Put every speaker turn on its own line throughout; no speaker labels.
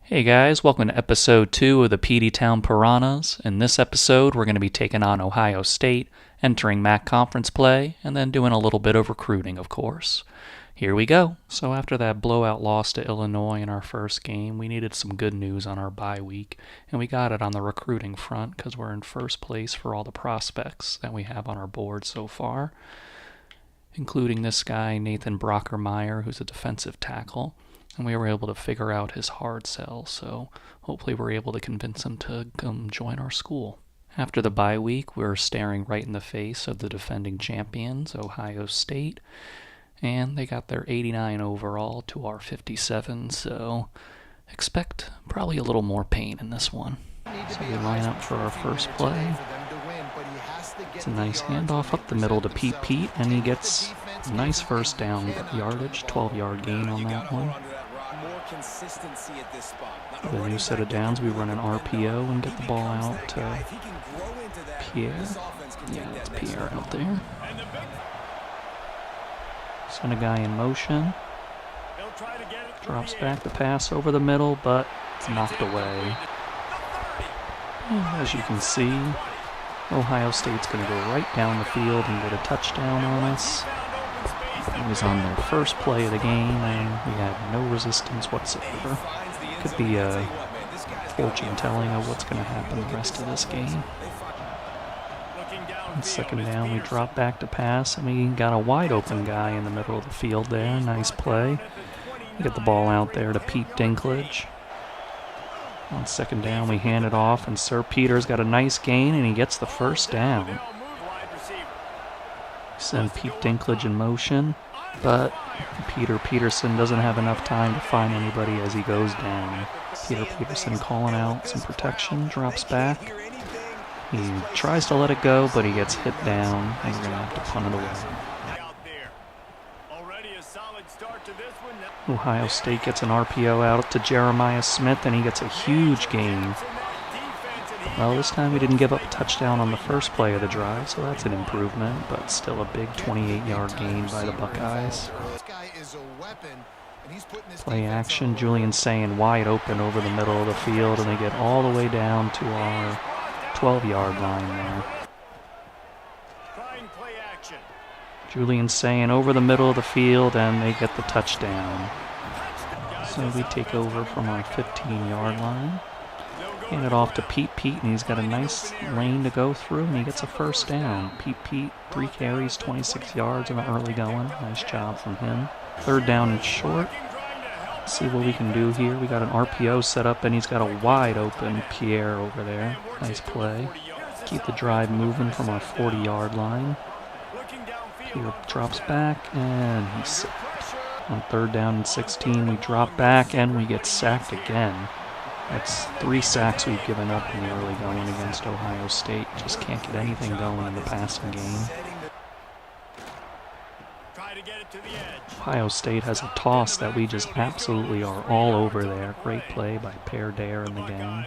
Hey guys, welcome to episode 2 of the Peteytown Piranhas. In this episode, we're going to be taking on Ohio State, entering MAC conference play, and then doing a little bit of recruiting, of course. Here we go. So after that blowout loss to Illinois in our first game, we needed some good news on our bye week, and we got it on the recruiting front because we're in first place for all the prospects that we have on our board so far, including this guy, Nathan Brockermeyer, who's a defensive tackle. And we were able to figure out his hard sell, so hopefully we're able to convince him to come join our school. After the bye week, we're staring right in the face of the defending champions, Ohio State, and they got their 89 overall to our 57, so expect probably a little more pain in this one. So we line up for our first play. It's a nice handoff up the middle to Pete, and he gets a nice first down yardage, 12-yard gain on that one. For the new set of downs, we run an RPO and get the ball out to Pierre. Yeah, that's Pierre out there. Send a guy in motion. Drops back the pass over the middle, but it's knocked away. And as you can see, Ohio State's going to go right down the field and get a touchdown on us. It was on their first play of the game, and we had no resistance whatsoever. Could be a fortune telling of what's going to happen the rest of this game. On second down, we drop back to pass, and we got a wide open guy in the middle of the field there. Nice play. We get the ball out there to Pete Dinklage. On second down, we hand it off, and Sir Peter's got a nice gain, and he gets the first down. Send Pete Dinklage in motion, but Peter Peterson doesn't have enough time to find anybody as he goes down. Peter Peterson calling out some protection, drops back. He tries to let it go, but he gets hit down, and we're going to have to punt it away. Ohio State gets an RPO out to Jeremiah Smith, and he gets a huge gain. Well, this time we didn't give up a touchdown on the first play of the drive, so that's an improvement, but still a big 28-yard gain by the Buckeyes. Play action, Julian Sayin wide open over the middle of the field, and they get all the way down to our 12-yard line there. Julian Sayin over the middle of the field, and they get the touchdown. So we take over from our 15-yard line. Hand it off to Pete, and he's got a nice lane to go through, and he gets a first down. Pete, 3 carries, 26 yards in the early going. Nice job from him. Third down and short. Let's see what we can do here. We got an RPO set up, and he's got a wide open Pierre over there. Nice play. Keep the drive moving from our 40-yard line. Pierre drops back, and he's sacked. On third down and 16, we drop back, and we get sacked again. That's 3 sacks we've given up in the early going against Ohio State. Just can't get anything going in the passing game. Ohio State has a toss that we just absolutely are all over there. Great play by Per Dare and the gang.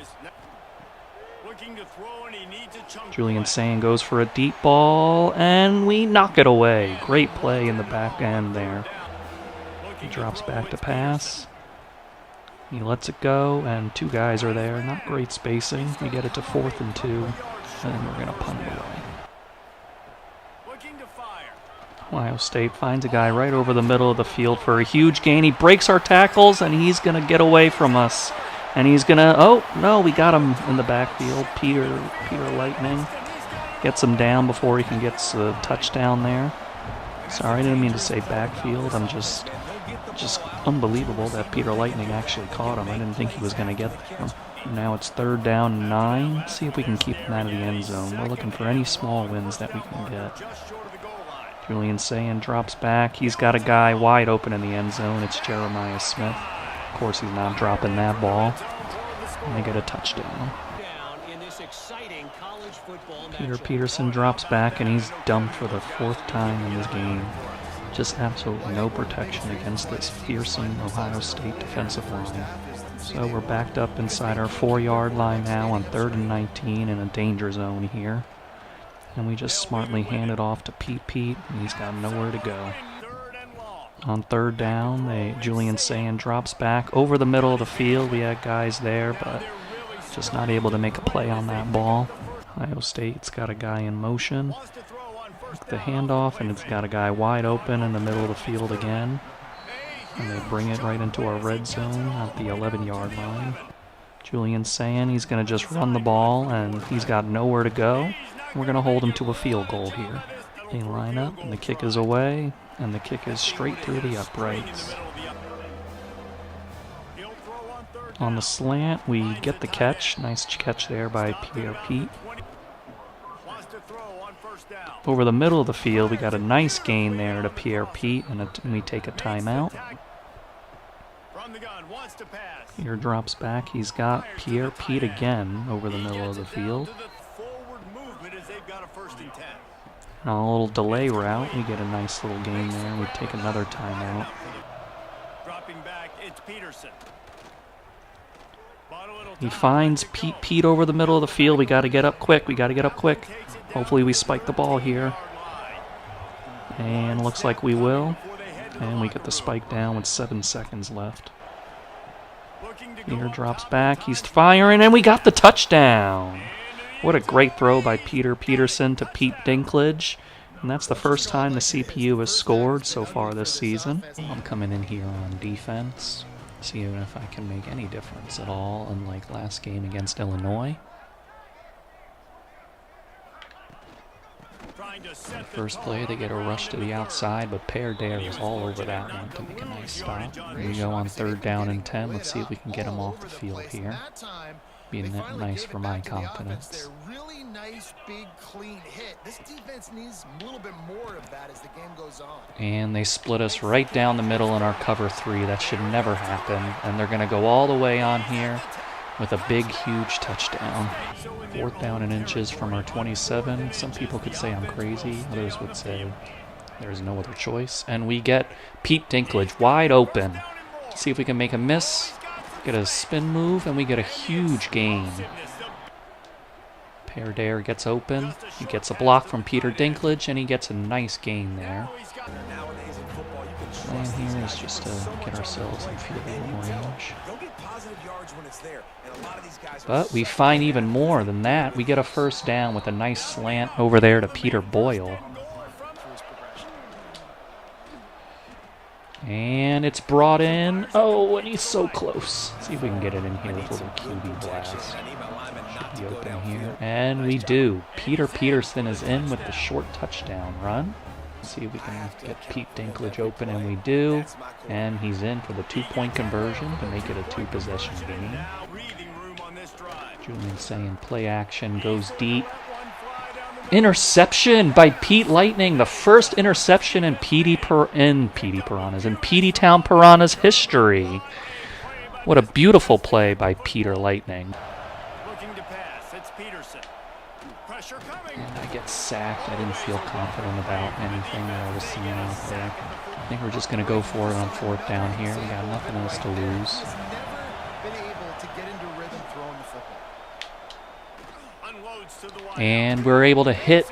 Julian Sayin goes for a deep ball, and we knock it away. Great play in the back end there. He drops back to pass. He lets it go, and 2 guys are there. Not great spacing. We get it to 4th and 2, and we're going to punt it away. Ohio State finds a guy right over the middle of the field for a huge gain. He breaks our tackles, and he's going to get away from us. And he's going to, oh, no, we got him in the backfield. Peter Lightning gets him down before he can get the touchdown there. Sorry, I didn't mean to say backfield. I'm just unbelievable that Peter Lightning actually caught him. I didn't think he was going to get there. Now it's third down and 9. See if we can keep him out of the end zone. We're looking for any small wins that we can get. Julian Sayin drops back. He's got a guy wide open in the end zone. It's Jeremiah Smith. Of course, he's not dropping that ball. And they get a touchdown. Peter Peterson drops back, and he's dumped for the 4th time in this game. Just absolutely no protection against this fearsome Ohio State defensive line. So we're backed up inside our 4-yard line now on 3rd and 19 in a danger zone here. And we just smartly hand it off to Pete, and he's got nowhere to go. On third down, Julian Sand drops back over the middle of the field. We had guys there, but just not able to make a play on that ball. Ohio State's got a guy in motion. The handoff, and it's got a guy wide open in the middle of the field again. And they bring it right into our red zone at the 11-yard line. Julian Sand, he's going to just run the ball, and he's got nowhere to go. We're going to hold him to a field goal here. They line up, and the kick is away, and the kick is straight through the uprights. On the slant, we get the catch. Nice catch there by Pierre Pete. Over the middle of the field, we got a nice gain there to Pierre Pete, and we take a timeout. Here drops back. He's got Pierre Pete again over the middle of the field. On a little delay route, we get a nice little gain there. We take another timeout. He finds Pete over the middle of the field. We got to get up quick. Hopefully we spike the ball here. And looks like we will. And we get the spike down with 7 seconds left. Here drops back. He's firing, and we got the touchdown. What a great throw by Peter Peterson to Pete Dinklage. And that's the first time the CPU has scored so far this season. I'm coming in here on defense, seeing if I can make any difference at all, unlike last game against Illinois. First play, they get a rush to the outside, but Pear Dare is all over that one to make a nice stop. We go on third down and 10. Let's see if we can get him off the field here. Be nice for my confidence.
Really nice, big, clean hit. This defense needs a little bit more of that as the game goes on.
And they split us right down the middle in our cover 3. That should never happen. And they're going to go all the way on here with a big, huge touchdown. 4th down and inches from our 27. Some people could say I'm crazy. Others would say there's no other choice. And we get Pete Dinklage wide open. See if we can make a miss. Get a spin move, and we get a huge gain. Pear Dare gets open. He gets a block from Peter Dinklage, and he gets a nice gain there. Plan here is just to get ourselves in field goal range. But we find even more than that. We get a first down with a nice slant over there to Peter Boyle. And it's brought in. Oh, and he's so close. Let's see if we can get it in here with a little QB blast. Should be open here. And we do. Peter Peterson is in with the short touchdown run. Let's see if we can get Pete Dinklage open, and we do. And he's in for the 2-point conversion to make it a 2-possession game. Julian saying play action, goes deep. Interception by Pete Lightning, the first interception in Peteytown Piranhas history. What a beautiful play by Peter Lightning. And I get sacked. I didn't feel confident about anything that I was seeing out there. I think we're just going to go for it on 4th down here. We got nothing else to lose. And we're able to hit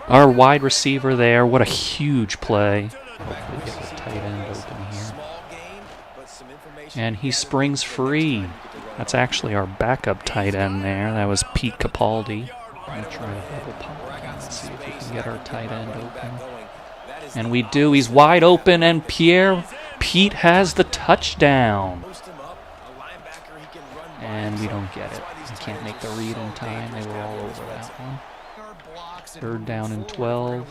our wide receiver there. What a huge play. Hopefully get the tight end open here. And he springs free. That's actually our backup tight end there. That was Pete Capaldi. I'm going to try to double pump and see if we can get our tight end open. And we do. He's wide open, and Pete has the touchdown. And we don't get it. We can't make the read in time. They were all over that one. 3rd down and 12.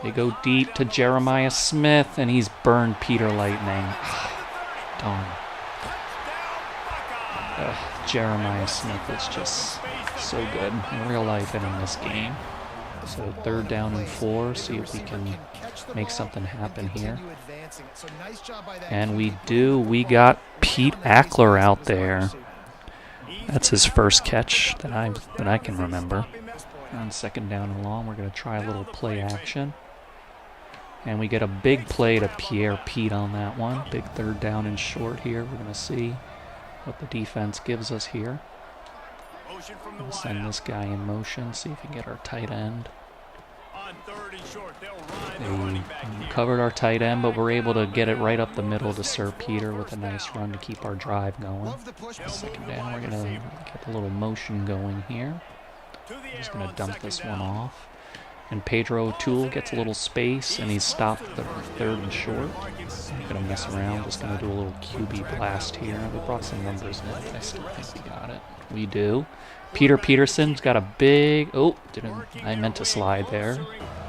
They go deep to Jeremiah Smith, and he's burned Peter Lightning. Darn. Jeremiah Smith is just so good in real life and in this game. So 3rd down and 4. See if we can make something happen here. And we do. We got Pete Ackler out there. That's his first catch that I can remember. On 2nd down and long, we're going to try a little play action. And we get a big play to Pierre Pete on that one. Big 3rd down and short here. We're going to see what the defense gives us here. We'll send this guy in motion, see if we can get our tight end. They covered our tight end, but we're able to get it right up the middle to Sir Peter with a nice run to keep our drive going. Second down, we're going to get a little motion going here. Just going to dump this one off. And Pedro O'Toole gets a little space, and he's stopped the third and short. I'm going to mess around, just going to do a little QB blast here. We brought some numbers in, but I still think we got it. We do. Peter Peterson's got a big... Oh, I meant to slide there.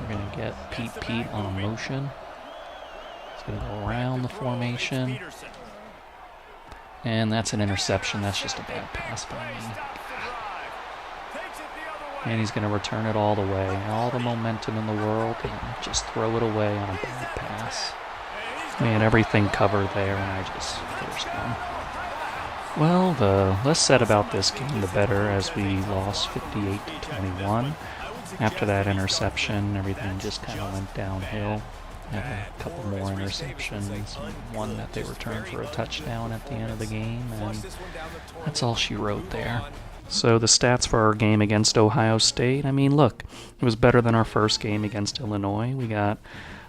We're going to get Pete on a motion. He's going to go around the formation. And that's an interception. That's just a bad pass by me. And he's going to return it all the way. All the momentum in the world, and just throw it away on a bad pass. We had everything covered there, and I just forced one. Well, the less said about this game, the better, as we lost 58-21. After that interception, everything just kind of went downhill. Had a couple more interceptions, one that they returned for a touchdown at the end of the game, and that's all she wrote there. So the stats for our game against Ohio State, I mean, look, it was better than our first game against Illinois. We got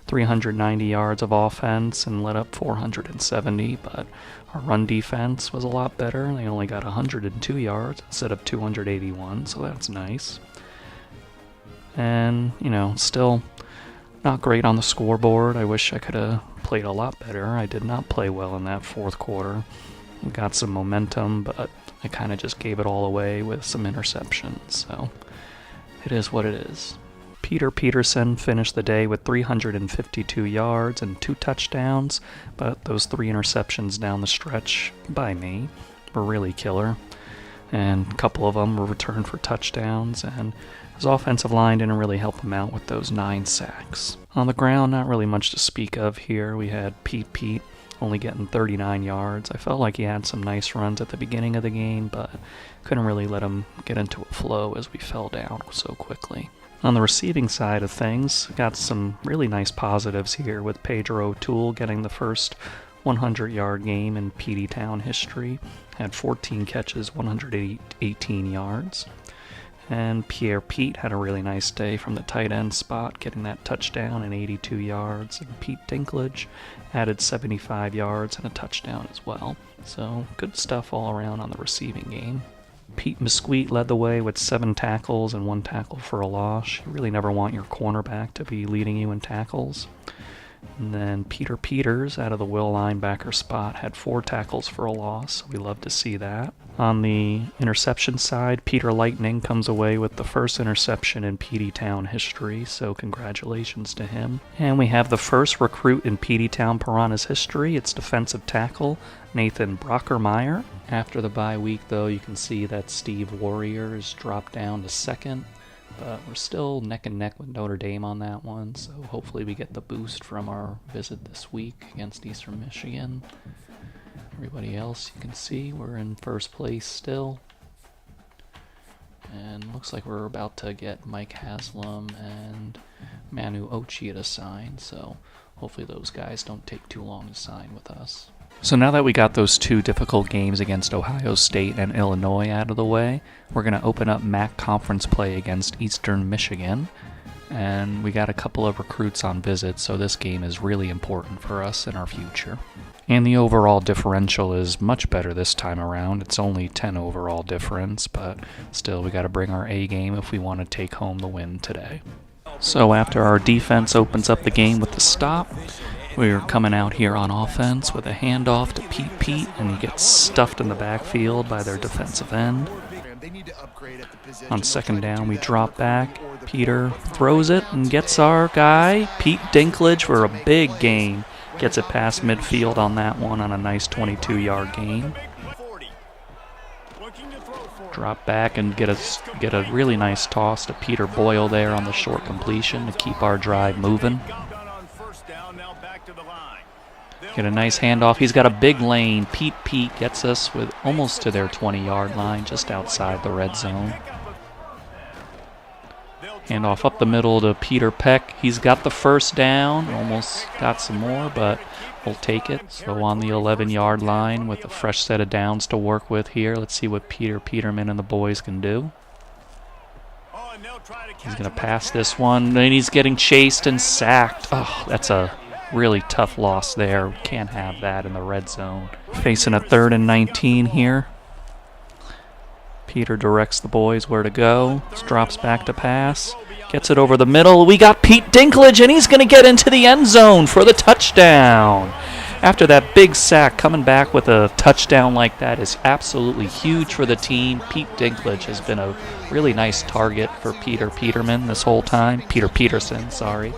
390 yards of offense and let up 470, but our run defense was a lot better. They only got 102 yards instead of 281, so that's nice. And, you know, still not great on the scoreboard. I wish I could have played a lot better. I did not play well in that fourth quarter. We got some momentum, but I kind of just gave it all away with some interceptions, so it is what it is. Peter Peterson finished the day with 352 yards and 2 touchdowns, but those 3 interceptions down the stretch by me were really killer, and a couple of them were returned for touchdowns, and his offensive line didn't really help him out with those 9 sacks. On the ground, not really much to speak of here. We had Pete only getting 39 yards. I felt like he had some nice runs at the beginning of the game, but couldn't really let him get into a flow as we fell down so quickly. On the receiving side of things, got some really nice positives here with Pedro O'Toole getting the first 100-yard game in Peteytown history. Had 14 catches, 118 yards. And Pete had a really nice day from the tight end spot, getting that touchdown and 82 yards. And Pete Dinklage added 75 yards and a touchdown as well. So good stuff all around on the receiving game. Pete Mesquite led the way with 7 tackles and 1 tackle for a loss. You really never want your cornerback to be leading you in tackles. And then Peter Peters, out of the will linebacker spot, had 4 tackles for a loss. So we love to see that. On the interception side, Peter Lightning comes away with the first interception in Peteytown history, so congratulations to him. And we have the first recruit in Peteytown Piranhas history. It's defensive tackle Nathan Brockermeyer. After the bye week, though, you can see that Steve Warrior has dropped down to second. But we're still neck and neck with Notre Dame on that one, so hopefully we get the boost from our visit this week against Eastern Michigan. Everybody else, you can see we're in first place still. And looks like we're about to get Mike Haslam and Manu Ochi to sign, so hopefully those guys don't take too long to sign with us. So now that we got those 2 difficult games against Ohio State and Illinois out of the way, we're going to open up MAC conference play against Eastern Michigan. And we got a couple of recruits on visit, so this game is really important for us in our future. And the overall differential is much better this time around. It's only 10 overall difference, but still we got to bring our A game if we want to take home the win today. So after our defense opens up the game with the stop, we're coming out here on offense with a handoff to Pete, and he gets stuffed in the backfield by their defensive end. On second down, we drop back. Peter throws it and gets our guy, Pete Dinklage, for a big gain. Gets it past midfield on that one on a nice 22-yard gain. Drop back and get a really nice toss to Peter Boyle there on the short completion to keep our drive moving. Get a nice handoff. He's got a big lane. Pete gets us with almost to their 20-yard line, just outside the red zone. Handoff up the middle to Peter Peck. He's got the first down. Almost got some more, but we'll take it. So on the 11-yard line with a fresh set of downs to work with here. Let's see what Peter Peterman and the boys can do. He's going to pass this one, and he's getting chased and sacked. Oh, that's a really tough loss there. Can't have that in the red zone. Facing a 3rd and 19 here. Peter directs the boys where to go. Drops back to pass. Gets it over the middle. We got Pete Dinklage, and he's going to get into the end zone for the touchdown. After that big sack, coming back with a touchdown like that is absolutely huge for the team. Pete Dinklage has been a really nice target for Peter Peterson this whole time. Peter Peterson, sorry.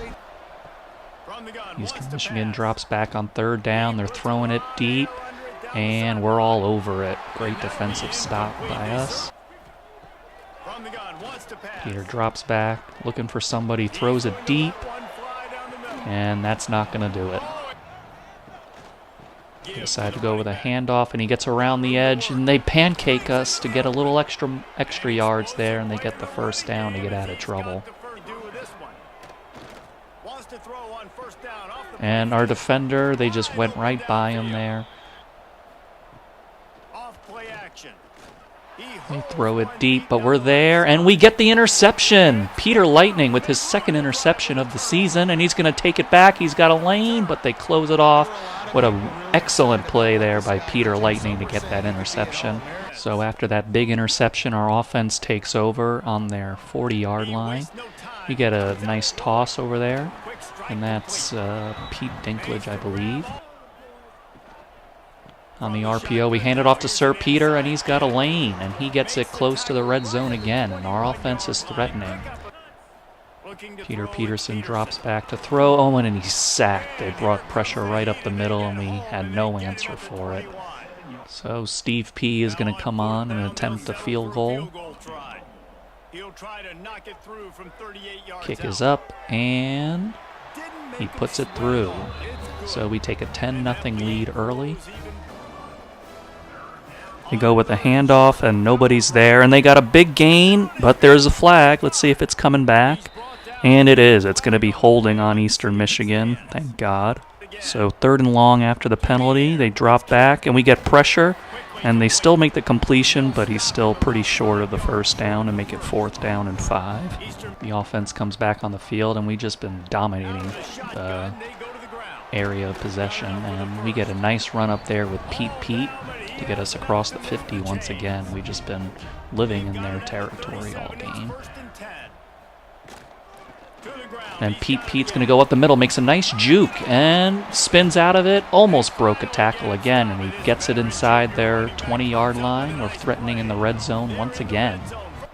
Eastern Michigan drops back on 3rd down. They're throwing it deep, and we're all over it. Great defensive stop by us. Peter drops back, looking for somebody, throws it deep, and that's not going to do it. They decide to go with a handoff, and he gets around the edge, and they pancake us to get a little extra yards there, and they get the 1st down to get out of trouble. And our defender, they just went right by him there. They throw it deep, but we're there, and we get the interception. Peter Lightning with his 2nd interception of the season, and he's going to take it back. He's got a lane, but they close it off. What an excellent play there by Peter Lightning to get that interception. So after that big interception, our offense takes over on their 40-yard line. We get a nice toss over there, and that's Pete Dinklage, I believe. On the RPO, we hand it off to Sir Peter, and he's got a lane, and he gets it close to the red zone again, and our offense is threatening. Peter Peterson drops back to throw. Owen, and he's sacked. They brought pressure right up the middle, and we had no answer for it. So Steve P. is going to come on and attempt a field goal. Kick is up, and he puts it through. So we take a 10-0 lead early. They go with a handoff, and nobody's there. And they got a big gain, but there's a flag. Let's see if it's coming back. And it is. It's going to be holding on Eastern Michigan. Thank God. So 3rd and long after the penalty. They drop back, and we get pressure. And they still make the completion, but he's still pretty short of the 1st down and make it 4th down and 5. The offense comes back on the field, and we've just been dominating the area of possession. And we get a nice run up there with Pete to get us across the 50 once again. We've just been living in their territory all game. And Pete's going to go up the middle, makes a nice juke, and spins out of it. Almost broke a tackle again, and he gets it inside their 20-yard line. We're threatening in the red zone once again.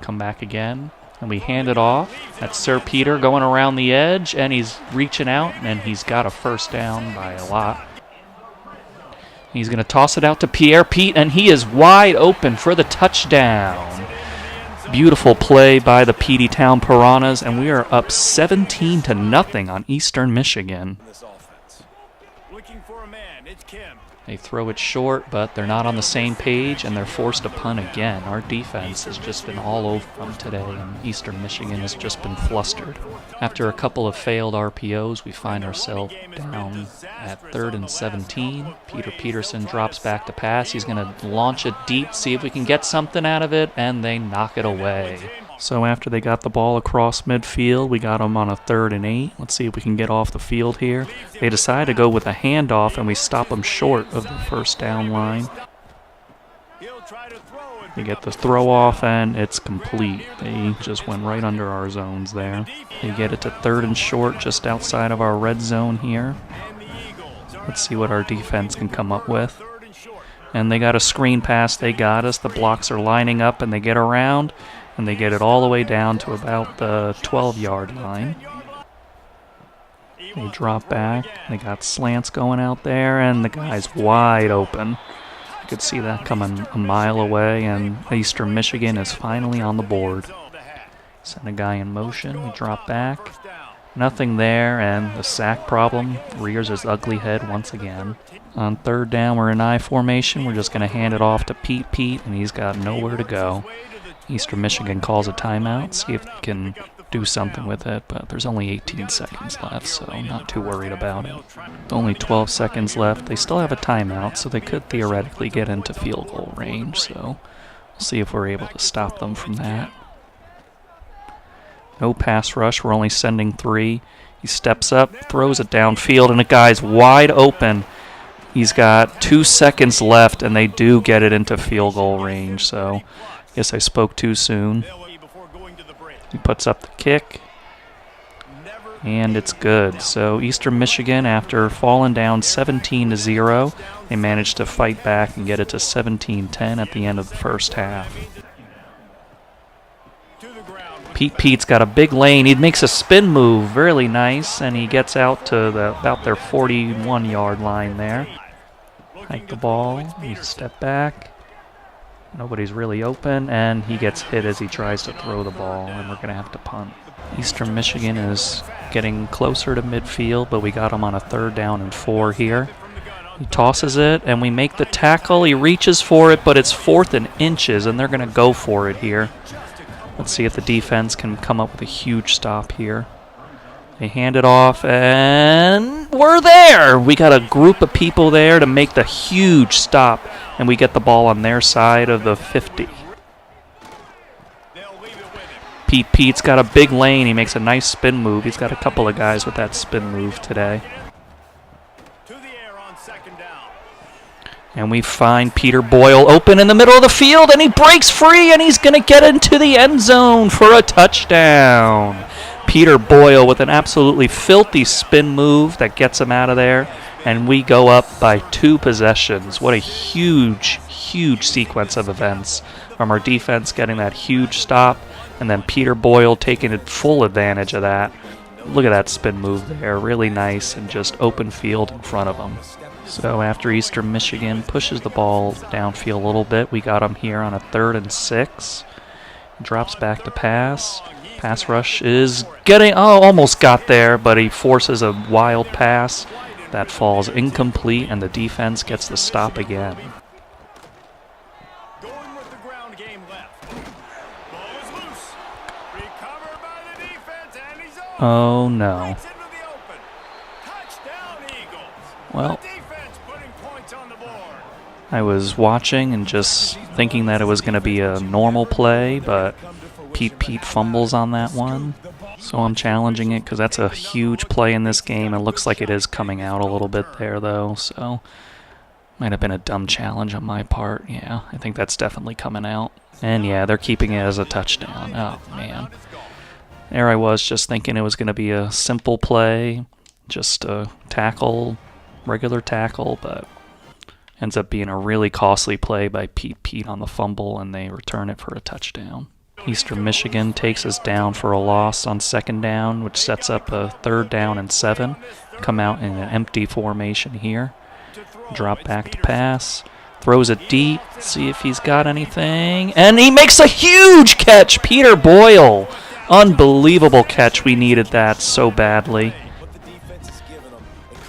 Come back again, and we hand it off. That's Sir Peter going around the edge, and he's reaching out, and he's got a 1st down by a lot. He's going to toss it out to Pierre Pete, and he is wide open for the touchdown. Beautiful play by the Peteytown Piranhas, and we are up 17-0 on Eastern Michigan. They throw it short, but they're not on the same page, and they're forced to punt again. Our defense has just been all over them today, and Eastern Michigan has just been flustered. After a couple of failed RPOs, we find ourselves down at 3rd and 17. Peter Peterson drops back to pass. He's going to launch it deep, see if we can get something out of it, and they knock it away. So after they got the ball across midfield, we got them on a 3rd and 8. Let's see if we can get off the field here. They decide to go with a handoff, and we stop them short of the 1st down line. They get the throw off, and it's complete. They just went right under our zones there. They get it to 3rd and short, just outside of our red zone here. Let's see what our defense can come up with. And they got a screen pass. They got us. The blocks are lining up, and they get around. And they get it all the way down to about the 12-yard line. They drop back. They got slants going out there, and the guy's wide open. You could see that coming a mile away, and Eastern Michigan is finally on the board. Send a guy in motion. We drop back. Nothing there, and the sack problem rears his ugly head once again. On 3rd down, we're in I formation. We're just going to hand it off to Pete, and he's got nowhere to go. Eastern Michigan calls a timeout, see if they can do something with it, but there's only 18 seconds left, so I'm not too worried about it. Only 12 seconds left. They still have a timeout, so they could theoretically get into field goal range, so we'll see if we're able to stop them from that. No pass rush. We're only sending 3. He steps up, throws it downfield, and a guy's wide open. He's got 2 seconds left, and they do get it into field goal range. So I guess I spoke too soon. He puts up the kick, and it's good. So Eastern Michigan, after falling down 17-0, they managed to fight back and get it to 17-10 at the end of the first half. Pete's got a big lane. He makes a spin move, really nice, and he gets out to about their 41-yard line there. Hike the ball, he step back. Nobody's really open, and he gets hit as he tries to throw the ball, and we're going to have to punt. Eastern Michigan is getting closer to midfield, but we got him on a 3rd down and 4 here. He tosses it, and we make the tackle. He reaches for it, but it's 4th and inches, and they're going to go for it here. Let's see if the defense can come up with a huge stop here. They hand it off, and we're there! We got a group of people there to make the huge stop, and we get the ball on their side of the 50. Pete's got a big lane. He makes a nice spin move. He's got a couple of guys with that spin move today. And we find Peter Boyle open in the middle of the field, and he breaks free, and he's going to get into the end zone for a touchdown. Peter Boyle with an absolutely filthy spin move that gets him out of there, and we go up by 2 possessions. What a huge, huge sequence of events from our defense getting that huge stop, and then Peter Boyle taking full advantage of that. Look at that spin move there, really nice, and just open field in front of him. So after Eastern Michigan pushes the ball downfield a little bit, we got him here on a 3rd and 6. Drops back to pass. Pass rush is getting, almost got there, but he forces a wild pass that falls incomplete, and the defense gets the stop again. Oh no. Well, I was watching and just thinking that it was going to be a normal play, but Pete fumbles on that one. So I'm challenging it because that's a huge play in this game. It looks like it is coming out a little bit there, though. So might have been a dumb challenge on my part. Yeah, I think that's definitely coming out. And yeah, they're keeping it as a touchdown. Oh, man. There I was just thinking it was going to be a simple play, just a tackle, regular tackle, but ends up being a really costly play by Pete on the fumble, and they return it for a touchdown. Eastern Michigan takes us down for a loss on 2nd down, which sets up a 3rd down and 7. Come out in an empty formation here. Drop back to pass. Throws it deep. See if he's got anything. And he makes a huge catch! Peter Boyle! Unbelievable catch. We needed that so badly.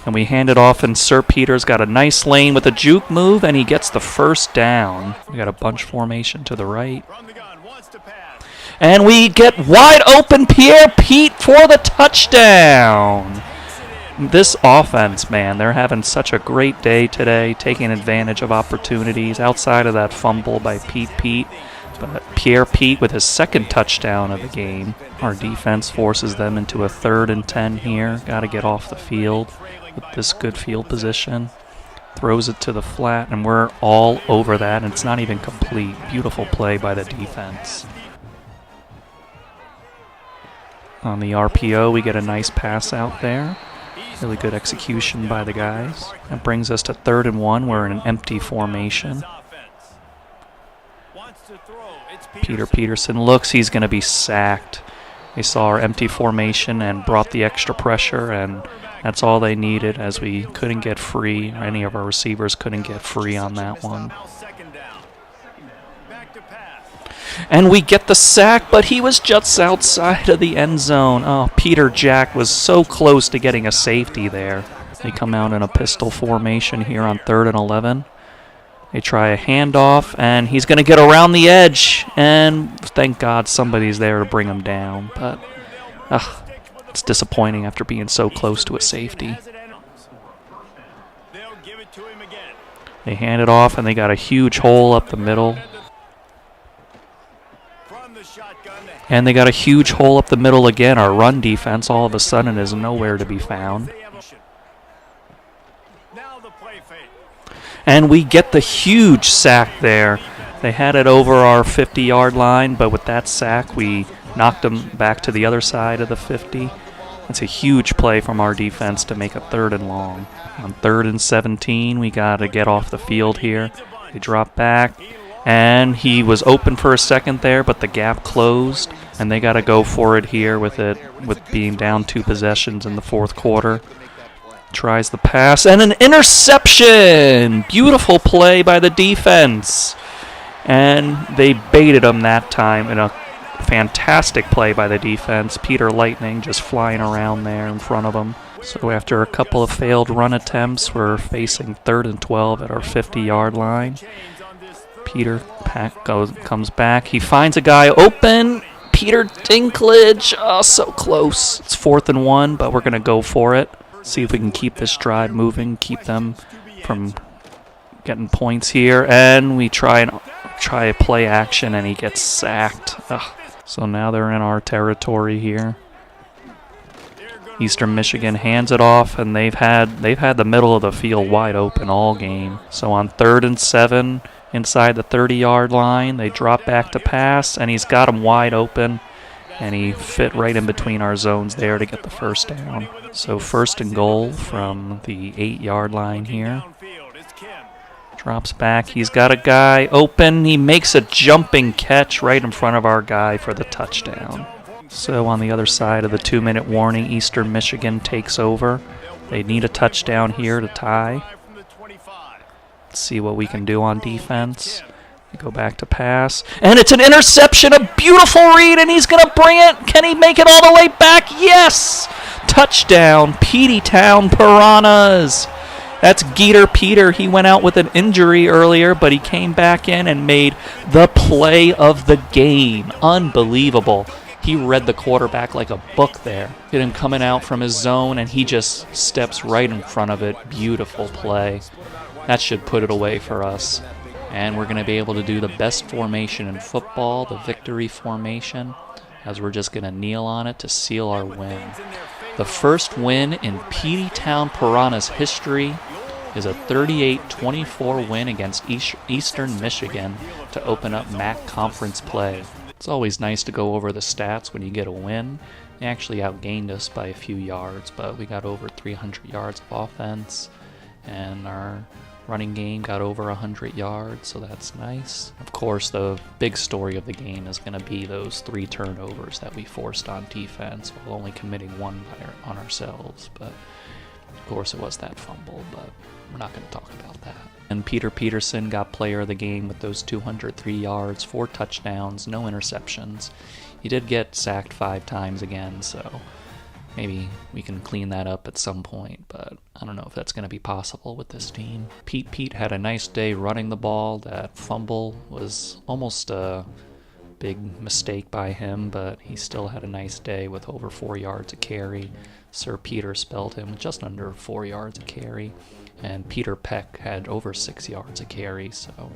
And we hand it off, and Sir Peter's got a nice lane with a juke move, and he gets the 1st down. We got a bunch formation to the right. And we get wide open Pete for the touchdown. This offense, man, they're having such a great day today, taking advantage of opportunities outside of that fumble by Pete. But Pete with his 2nd touchdown of the game. Our defense forces them into a 3rd and 10 here. Got to get off the field with this good field position. Throws it to the flat, and we're all over that, and it's not even complete. Beautiful play by the defense. On the RPO, we get a nice pass out there. Really good execution by the guys. That brings us to 3rd and 1. We're in an empty formation. Peter Peterson looks, he's going to be sacked. They saw our empty formation and brought the extra pressure, and that's all they needed, as we couldn't get free. Any of our receivers couldn't get free on that one. And we get the sack, but he was just outside of the end zone. Oh, Peter Jack was so close to getting a safety there. They come out in a pistol formation here on 3rd and 11. They try a handoff, and he's going to get around the edge, and thank God somebody's there to bring him down. But it's disappointing after being so close to a safety. They hand it off, and they got a huge hole up the middle. And they got a huge hole up the middle again. Our run defense all of a sudden is nowhere to be found. And we get the huge sack there. They had it over our 50-yard line, but with that sack, we knocked them back to the other side of the 50. That's a huge play from our defense to make a 3rd and long. On 3rd and 17, we got to get off the field here. They drop back, and he was open for a second there, but the gap closed, and they got to go for it here with being down 2 possessions in the 4th quarter. Tries the pass, and an interception! Beautiful play by the defense. And they baited him that time in a fantastic play by the defense. Peter Lightning just flying around there in front of him. So after a couple of failed run attempts, we're facing 3rd and 12 at our 50-yard line. Peter comes back. He finds a guy open. Peter Dinklage. Oh, so close. It's 4th and 1, but we're going to go for it. See if we can keep this drive moving, keep them from getting points here. And we try a play action, and he gets sacked. Ugh. So now they're in our territory here. Eastern Michigan hands it off, and they've had the middle of the field wide open all game. So on 3rd and 7, inside the 30-yard line, they drop back to pass, and he's got him wide open. And he fit right in between our zones there to get the 1st down. So 1st and goal from the 8-yard line here. Drops back. He's got a guy open. He makes a jumping catch right in front of our guy for the touchdown. So on the other side of the 2-minute warning, Eastern Michigan takes over. They need a touchdown here to tie. Let's see what we can do on defense. Go back to pass, and it's an interception, a beautiful read, and he's going to bring it. Can he make it all the way back? Yes! Touchdown, Peteytown Piranhas. That's Geeter Peter. He went out with an injury earlier, but he came back in and made the play of the game. Unbelievable. He read the quarterback like a book there. Get him coming out from his zone, and he just steps right in front of it. Beautiful play. That should put it away for us. And we're going to be able to do the best formation in football, the victory formation, as we're just going to kneel on it to seal our win. The first win in Peteytown Piranhas history is a 38-24 win against Eastern Michigan to open up MAC conference play. It's always nice to go over the stats when you get a win. They actually outgained us by a few yards, but we got over 300 yards of offense, and our running game got over 100 yards, so that's nice. Of course, the big story of the game is going to be those 3 turnovers that we forced on defense while only committing 1 on ourselves. But of course, it was that fumble, but we're not going to talk about that. And Peter Peterson got player of the game with those 203 yards, 4 touchdowns, no interceptions. He did get sacked 5 times again, so maybe we can clean that up at some point, but I don't know if that's going to be possible with this team. Pete had a nice day running the ball. That fumble was almost a big mistake by him, but he still had a nice day with over 4 yards a carry. Sir Peter spelled him with just under 4 yards a carry, and Peter Peck had over 6 yards a carry, so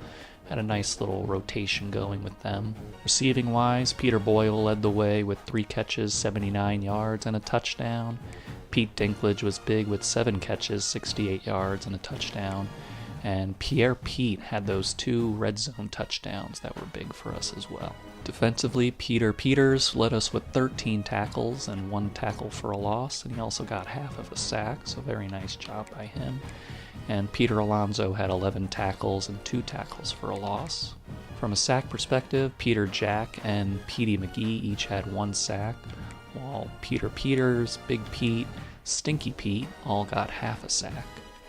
had a nice little rotation going with them. Receiving-wise, Peter Boyle led the way with 3 catches, 79 yards, and a touchdown. Pete Dinklage was big with 7 catches, 68 yards, and a touchdown. And Pierre Pete had those 2 red zone touchdowns that were big for us as well. Defensively, Peter Peters led us with 13 tackles and 1 tackle for a loss, and he also got half of a sack, so very nice job by him. And Peter Alonso had 11 tackles and 2 tackles for a loss. From a sack perspective, Peter Jack and Petey McGee each had 1 sack, while Peter Peters, Big Pete, Stinky Pete all got half a sack.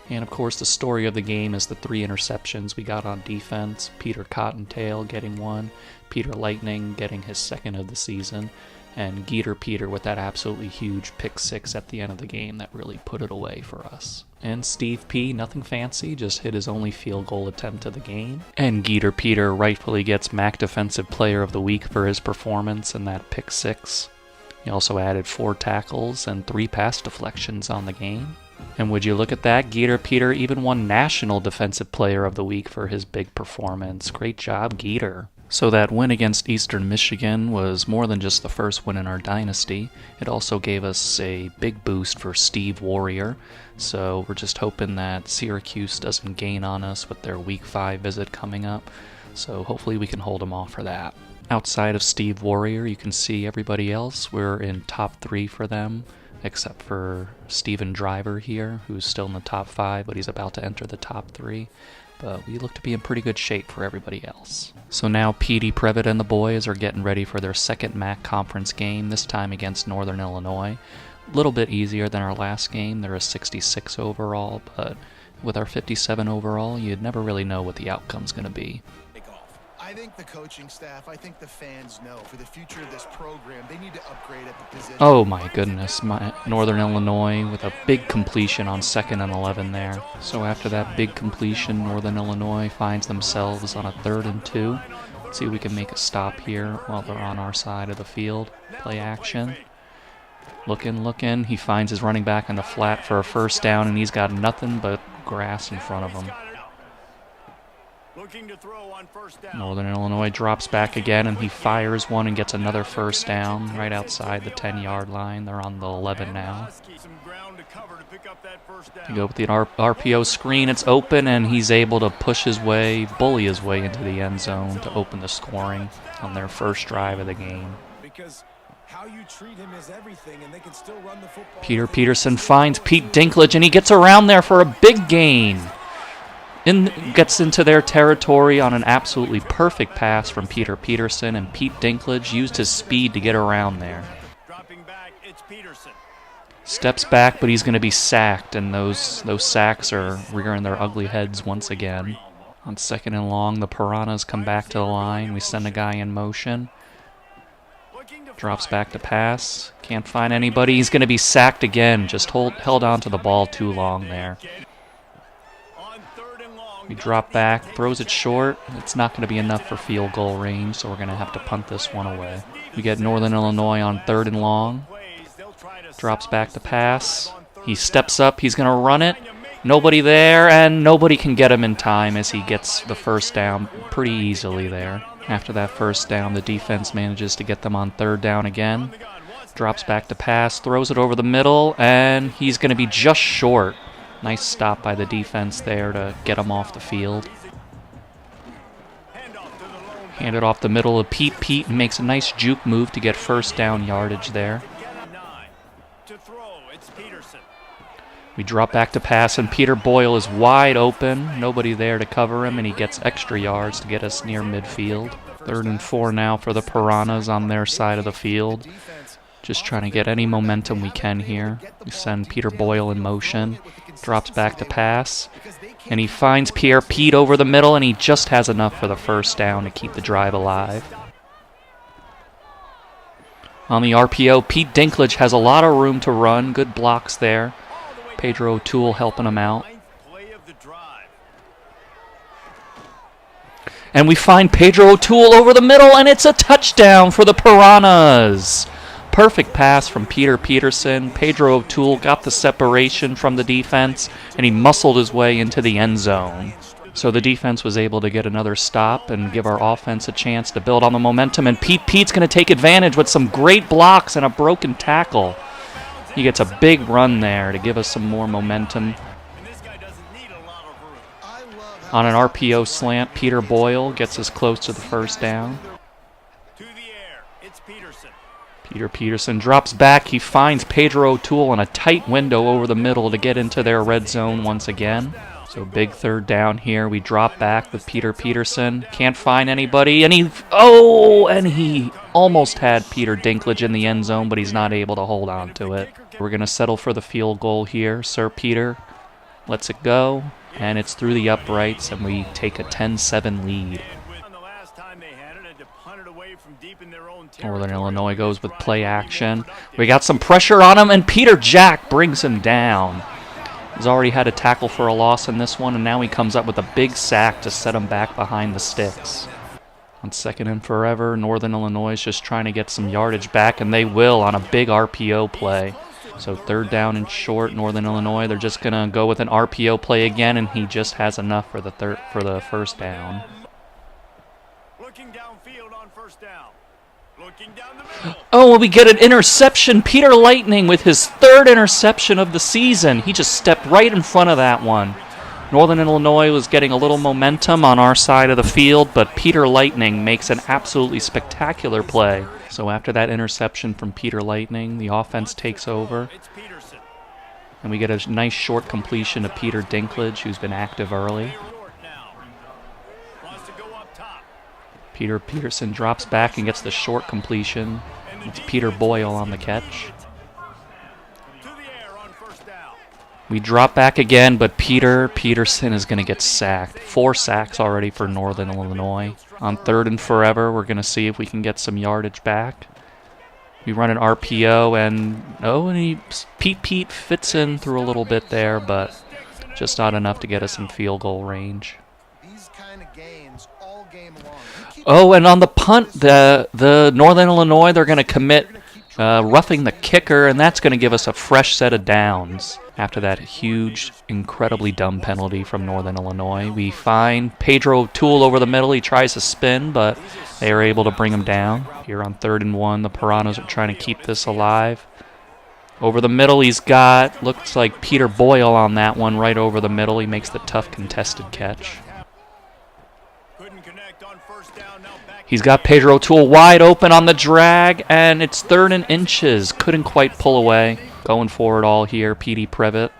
And of course, the story of the game is the 3 interceptions we got on defense. Peter Cottontail getting 1, Peter Lightning getting his 2nd of the season, and Geeter Peter with that absolutely huge pick 6 at the end of the game that really put it away for us. And Steve P, nothing fancy, just hit his only field goal attempt of the game. And Geeter Peter rightfully gets MAC Defensive Player of the Week for his performance in that pick 6. He also added 4 tackles and 3 pass deflections on the game. And would you look at that, Geeter Peter even won National Defensive Player of the Week for his big performance. Great job, Geeter. So that win against Eastern Michigan was more than just the first win in our dynasty. It also gave us a big boost for Steve Warrior. So we're just hoping that Syracuse doesn't gain on us with their Week 5 visit coming up. So hopefully we can hold them off for that. Outside of Steve Warrior, you can see everybody else. We're in top 3 for them, except for Steven Driver here, who's still in the top 5, but he's about to enter the top 3. But we look to be in pretty good shape for everybody else. So now Petey, Previtt, and the boys are getting ready for their second MAC conference game, this time against Northern Illinois. A little bit easier than our last game. They're a 66 overall, but with our 57 overall, you'd never really know what the outcome's going to be.
I think the coaching staff, I think the fans know for the future of this program, they need to upgrade at the position.
Oh my goodness, Northern Illinois with a big completion on 2nd and 11 there. So after that big completion, Northern Illinois finds themselves on a 3rd and 2. Let's see if we can make a stop here while they're on our side of the field. Play action. Looking. He finds his running back in the flat for a first down, and he's got nothing but grass in front of him. Northern Illinois drops back again, and he fires one and gets another first down right outside the 10-yard line. They're on the 11 now. They go with the RPO screen. It's open, and he's able to bully his way into the end zone to open the scoring on their first drive of the game. Peter Peterson finds Pete Dinklage, and he gets around there for a big gain. Gets into their territory on an absolutely perfect pass from Peter Peterson, and Pete Dinklage used his speed to get around there. Steps back, but he's going to be sacked, and those sacks are rearing their ugly heads once again. On 2nd and long, the Piranhas come back to the line. We send a guy in motion. Drops back to pass. Can't find anybody. He's going to be sacked again. Just held on to the ball too long there. We drop back, throws it short. It's not going to be enough for field goal range, so we're going to have to punt this one away. We get Northern Illinois on 3rd and long. Drops back to pass. He steps up. He's going to run it. Nobody there, and nobody can get him in time as he gets the first down pretty easily there. After that first down, the defense manages to get them on 3rd down again. Drops back to pass, throws it over the middle, and he's going to be just short. Nice stop by the defense there to get him off the field. Hand it off the middle of Pete. Pete makes a nice juke move to get first down yardage there. We drop back to pass, and Peter Boyle is wide open. Nobody there to cover him, and he gets extra yards to get us near midfield. 3rd and 4 now for the Piranhas on their side of the field. Just trying to get any momentum we can here. We send Peter Boyle in motion. Drops back to pass. And he finds Pierre Pete over the middle, and he just has enough for the first down to keep the drive alive. On the RPO, Pete Dinklage has a lot of room to run. Good blocks there. Pedro O'Toole helping him out. And we find Pedro O'Toole over the middle, and it's a touchdown for the Piranhas. Perfect pass from Peter Peterson. Pedro O'Toole got the separation from the defense, and he muscled his way into the end zone. So the defense was able to get another stop and give our offense a chance to build on the momentum, and Pete's going to take advantage with some great blocks and a broken tackle. He gets a big run there to give us some more momentum. On an RPO slant, Peter Boyle gets us close to the first down. Peter Peterson drops back. He finds Pedro O'Toole in a tight window over the middle to get into their red zone once again. So big 3rd down here. We drop back with Peter Peterson. Can't find anybody. And he almost had Peter Dinklage in the end zone, but he's not able to hold on to it. We're going to settle for the field goal here. Sir Peter lets it go, and it's through the uprights, and we take a 10-7 lead. Northern Illinois goes with play action. We got some pressure on him, and Peter Jack brings him down. He's already had a tackle for a loss in this one, and now he comes up with a big sack to set him back behind the sticks. On 2nd and forever, Northern Illinois is just trying to get some yardage back, and they will on a big RPO play. So 3rd down and short, Northern Illinois. They're just going to go with an RPO play again, and he just has enough for the first down.
Looking downfield on first down. Looking down the middle.
Oh, we get an interception. Peter Lightning with his 3rd interception of the season. He just stepped right in front of that one. Northern Illinois was getting a little momentum on our side of the field, but Peter Lightning makes an absolutely spectacular play. So after that interception from Peter Lightning, the offense takes over. And we get a nice short completion to Peter Dinklage, who's been active early. Peter Peterson drops back and gets the short completion. It's Peter Boyle on the catch. We drop back again, but Peter Peterson is going to get sacked. 4 sacks already for Northern Illinois. On 3rd and forever, we're going to see if we can get some yardage back. We run an RPO, and Pete fits in through a little bit there, but just not enough to get us in field goal range.
These kind of gains all game long.
Oh, and on the punt, the Northern Illinois, they're going to commit roughing the kicker, and that's going to give us a fresh set of downs. After that huge, incredibly dumb penalty from Northern Illinois, we find Pedro O'Toole over the middle. He tries to spin, but they are able to bring him down. Here on 3rd and 1, the Piranhas are trying to keep this alive. Over the middle, he's got, looks like Peter Boyle on that one, right over the middle. He makes the tough contested catch. He's got Pedro O'Toole wide open on the drag, and it's 3rd and inches. Couldn't quite pull away. Going for it all here, Petey Previtt.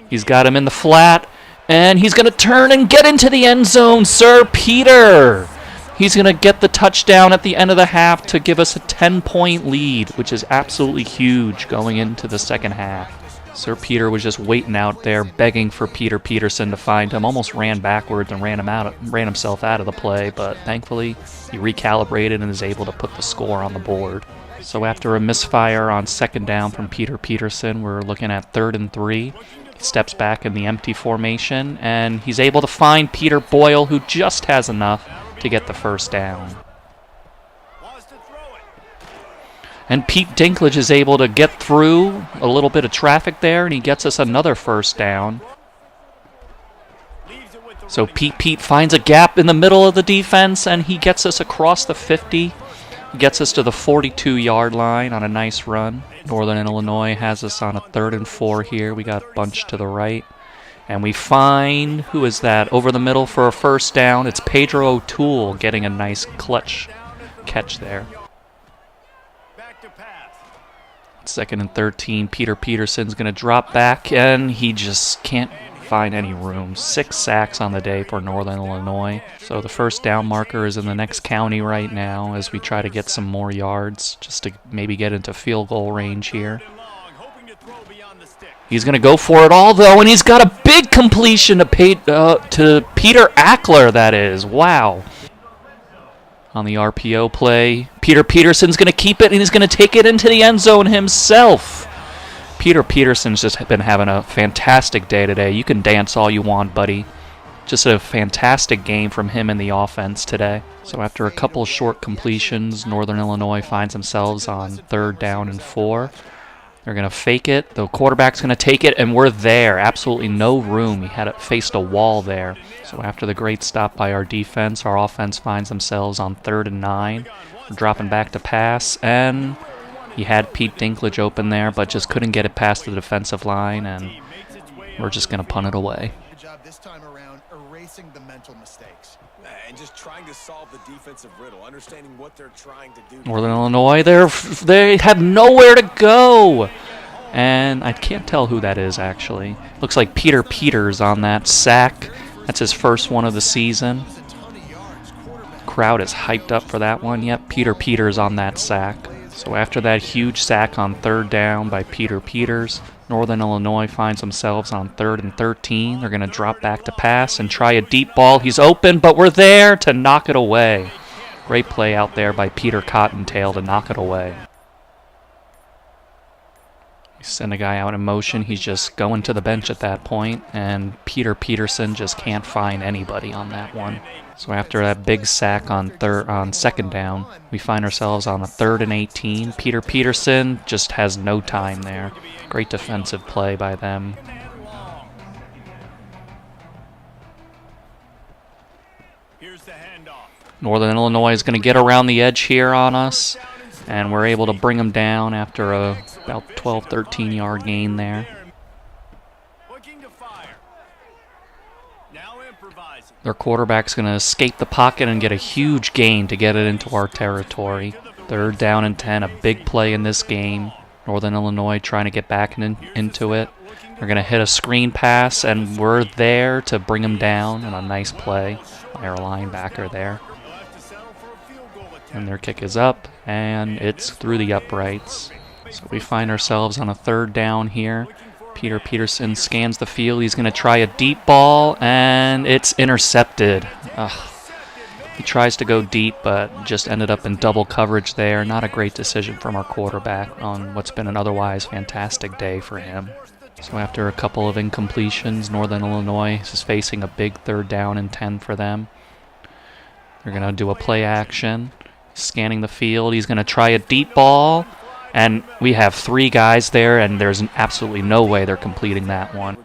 He's got him in the flat, and he's going to turn and get into the end zone, Sir Peter. He's going to get the touchdown at the end of the half to give us a 10-point lead, which is absolutely huge going into the second half. Sir Peter was just waiting out there, begging for Peter Peterson to find him. Almost ran backwards and ran himself out of the play, but thankfully he recalibrated and is able to put the score on the board. So after a misfire on 2nd down from Peter Peterson, we're looking at 3rd and 3. He steps back in the empty formation, and he's able to find Peter Boyle, who just has enough to get the first down. And Pete Dinklage is able to get through a little bit of traffic there, and he gets us another first down. So Pete finds a gap in the middle of the defense, and he gets us across the 50. He gets us to the 42-yard line on a nice run. Northern Illinois has us on a 3rd and 4 here. We got bunched to the right. And we find, who is that, over the middle for a first down. It's Pedro O'Toole getting a nice clutch catch there. 2nd and 13, Peter Peterson's going to drop back, and he just can't find any room. 6 sacks on the day for Northern Illinois. So the first down marker is in the next county right now as we try to get some more yards just to maybe get into field goal range here. He's going to go for it all, though, and he's got a big completion to Peter Ackler, that is. Wow. On the RPO play, Peter Peterson's going to keep it, and he's going to take it into the end zone himself. Peter Peterson's just been having a fantastic day today. You can dance all you want, buddy. Just a fantastic game from him in the offense today. So after a couple short completions, Northern Illinois finds themselves on 3rd down and 4. They're going to fake it. The quarterback's going to take it, and we're there. Absolutely no room. He had faced a wall there. So after the great stop by our defense, our offense finds themselves on 3rd and 9. We're dropping back to pass, and he had Pete Dinklage open there, but just couldn't get it past the defensive line, and we're just going to punt it away.
Good job this time around erasing the mental mistakes.
And just trying to solve the defensive riddle, understanding what they're trying to do.
Northern Illinois, they have nowhere to go. And I can't tell who that is, actually. Looks like Peter Peters on that sack. That's his first one of the season. Crowd is hyped up for that one. Yep, Peter Peters on that sack. So after that huge sack on 3rd down by Peter Peters, Northern Illinois finds themselves on 3rd and 13. They're going to drop back to pass and try a deep ball. He's open, but we're there to knock it away. Great play out there by Peter Cottontail to knock it away. You send a guy out in motion. He's just going to the bench at that point, and Peter Peterson just can't find anybody on that one. So after that big sack on 2nd down, we find ourselves on a 3rd and 18. Peter Peterson just has no time there. Great defensive play by them. Northern Illinois is going to get around the edge here on us, and we're able to bring them down after a about 12, 13-yard gain there. Their quarterback's going to escape the pocket and get a huge gain to get it into our territory. 3rd down and 10, a big play in this game. Northern Illinois trying to get back into it. They're going to hit a screen pass, and we're there to bring them down, and a nice play by our linebacker there. And their kick is up, and it's through the uprights. So we find ourselves on a 3rd down here. Peter Peterson scans the field. He's going to try a deep ball, and it's intercepted. He tries to go deep, but just ended up in double coverage there. Not a great decision from our quarterback on what's been an otherwise fantastic day for him. So after a couple of incompletions, Northern Illinois is facing a big 3rd down and 10 for them. They're going to do a play action. Scanning the field. He's going to try a deep ball. And we have 3 guys there, and there's absolutely no way they're completing that one.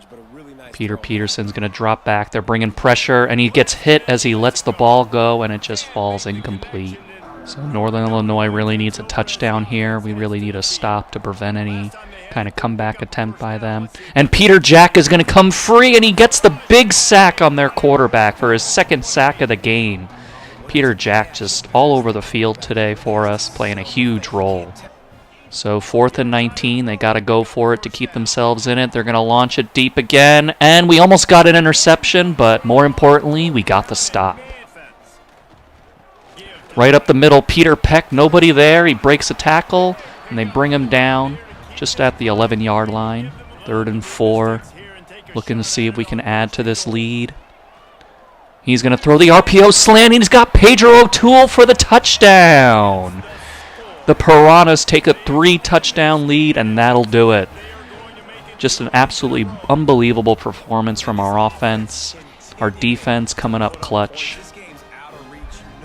Peter Peterson's going to drop back. They're bringing pressure, and he gets hit as he lets the ball go, and it just falls incomplete. So Northern Illinois really needs a touchdown here. We really need a stop to prevent any kind of comeback attempt by them. And Peter Jack is going to come free, and he gets the big sack on their quarterback for his 2nd sack of the game. Peter Jack just all over the field today for us, playing a huge role. So 4th and 19, they got to go for it to keep themselves in it. They're going to launch it deep again, and we almost got an interception, but more importantly, we got the stop. Right up the middle, Peter Peck, nobody there. He breaks a tackle, and they bring him down just at the 11-yard line. 3rd and 4, looking to see if we can add to this lead. He's going to throw the RPO slant, and he's got Pedro O'Toole for the touchdown. The Piranhas take a 3-touchdown lead, and that'll do it. Just an absolutely unbelievable performance from our offense. Our defense coming up clutch.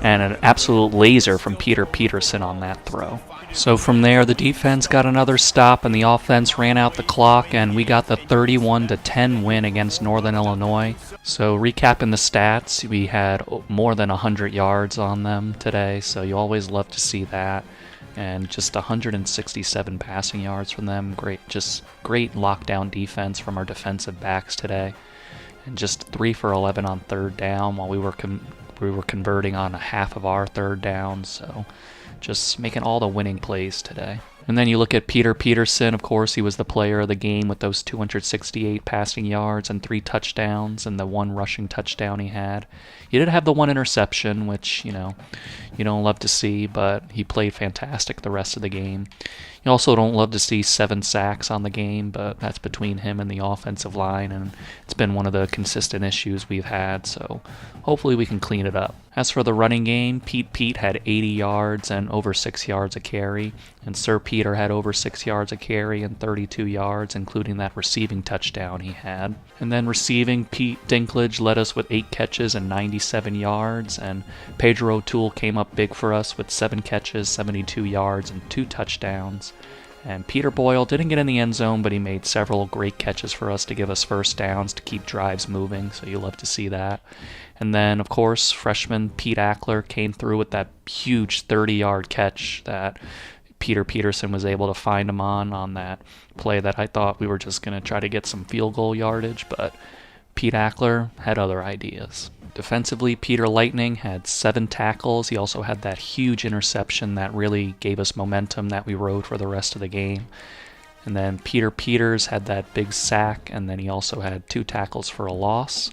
And an absolute laser from Peter Peterson on that throw. So from there, the defense got another stop, and the offense ran out the clock, and we got the 31-10 win against Northern Illinois. So recapping the stats, we had more than 100 yards on them today, so you always love to see that. And just 167 passing yards from them. Great lockdown defense from our defensive backs today. And just 3 for 11 on 3rd down, while we were converting on a half of our 3rd down. So just making all the winning plays today. And then you look at Peter Peterson. Of course, he was the player of the game with those 268 passing yards and 3 touchdowns and the 1 rushing touchdown he had. He did have the 1 interception, which, you don't love to see, but he played fantastic the rest of the game. You also don't love to see 7 sacks on the game, but that's between him and the offensive line, and it's been one of the consistent issues we've had, so hopefully we can clean it up. As for the running game, Pete had 80 yards and over 6 yards a carry, and Sir Peter had over 6 yards a carry and 32 yards, including that receiving touchdown he had. And then receiving, Pete Dinklage led us with 8 catches and 97 yards, and Pedro O'Toole came up big for us with 7 catches, 72 yards, and 2 touchdowns. And Peter Boyle didn't get in the end zone, but he made several great catches for us to give us first downs to keep drives moving, so you love to see that. And then, of course, freshman Pete Ackler came through with that huge 30-yard catch that Peter Peterson was able to find him on that play that I thought we were just going to try to get some field goal yardage, but Pete Ackler had other ideas. Defensively, Peter Lightning had 7 tackles. He also had that huge interception that really gave us momentum that we rode for the rest of the game. And then Peter Peters had that big sack, and then he also had 2 tackles for a loss.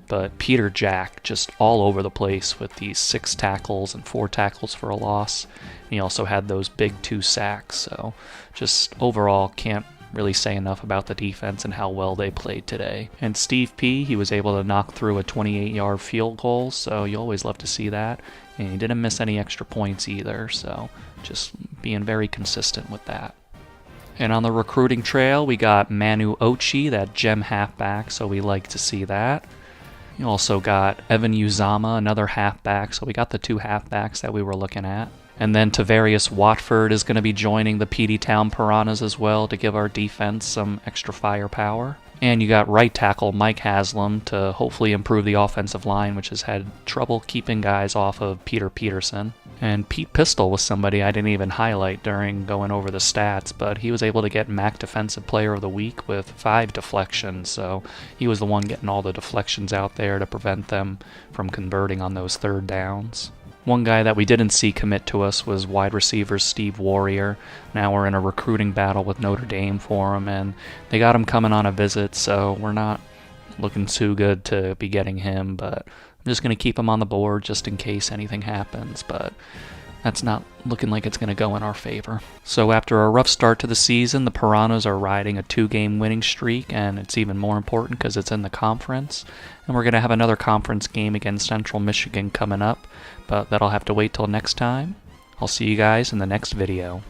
But Peter Jack just all over the place with these 6 tackles and 4 tackles for a loss. And he also had those big 2 sacks. So just overall can't really say enough about the defense and how well they played today. And Steve P., he was able to knock through a 28-yard field goal, so you always love to see that. And he didn't miss any extra points either, so just being very consistent with that. And on the recruiting trail, we got Manu Ochi, that gem halfback, so we like to see that. You also got Evan Uzama, another halfback, so we got the 2 halfbacks that we were looking at. And then Tavarius Watford is going to be joining the Peteytown Piranhas as well to give our defense some extra firepower. And you got right tackle Mike Haslam to hopefully improve the offensive line, which has had trouble keeping guys off of Peter Peterson. And Pete Pistol was somebody I didn't even highlight during going over the stats, but he was able to get MAC Defensive Player of the Week with 5 deflections, so he was the one getting all the deflections out there to prevent them from converting on those third downs. One guy that we didn't see commit to us was wide receiver Steve Warrior. Now we're in a recruiting battle with Notre Dame for him, and they got him coming on a visit, so we're not looking too good to be getting him, but I'm just going to keep him on the board just in case anything happens, but that's not looking like it's going to go in our favor. So after a rough start to the season, the Piranhas are riding a 2-game winning streak, and it's even more important because it's in the conference. And we're going to have another conference game against Central Michigan coming up, but that'll have to wait till next time. I'll see you guys in the next video.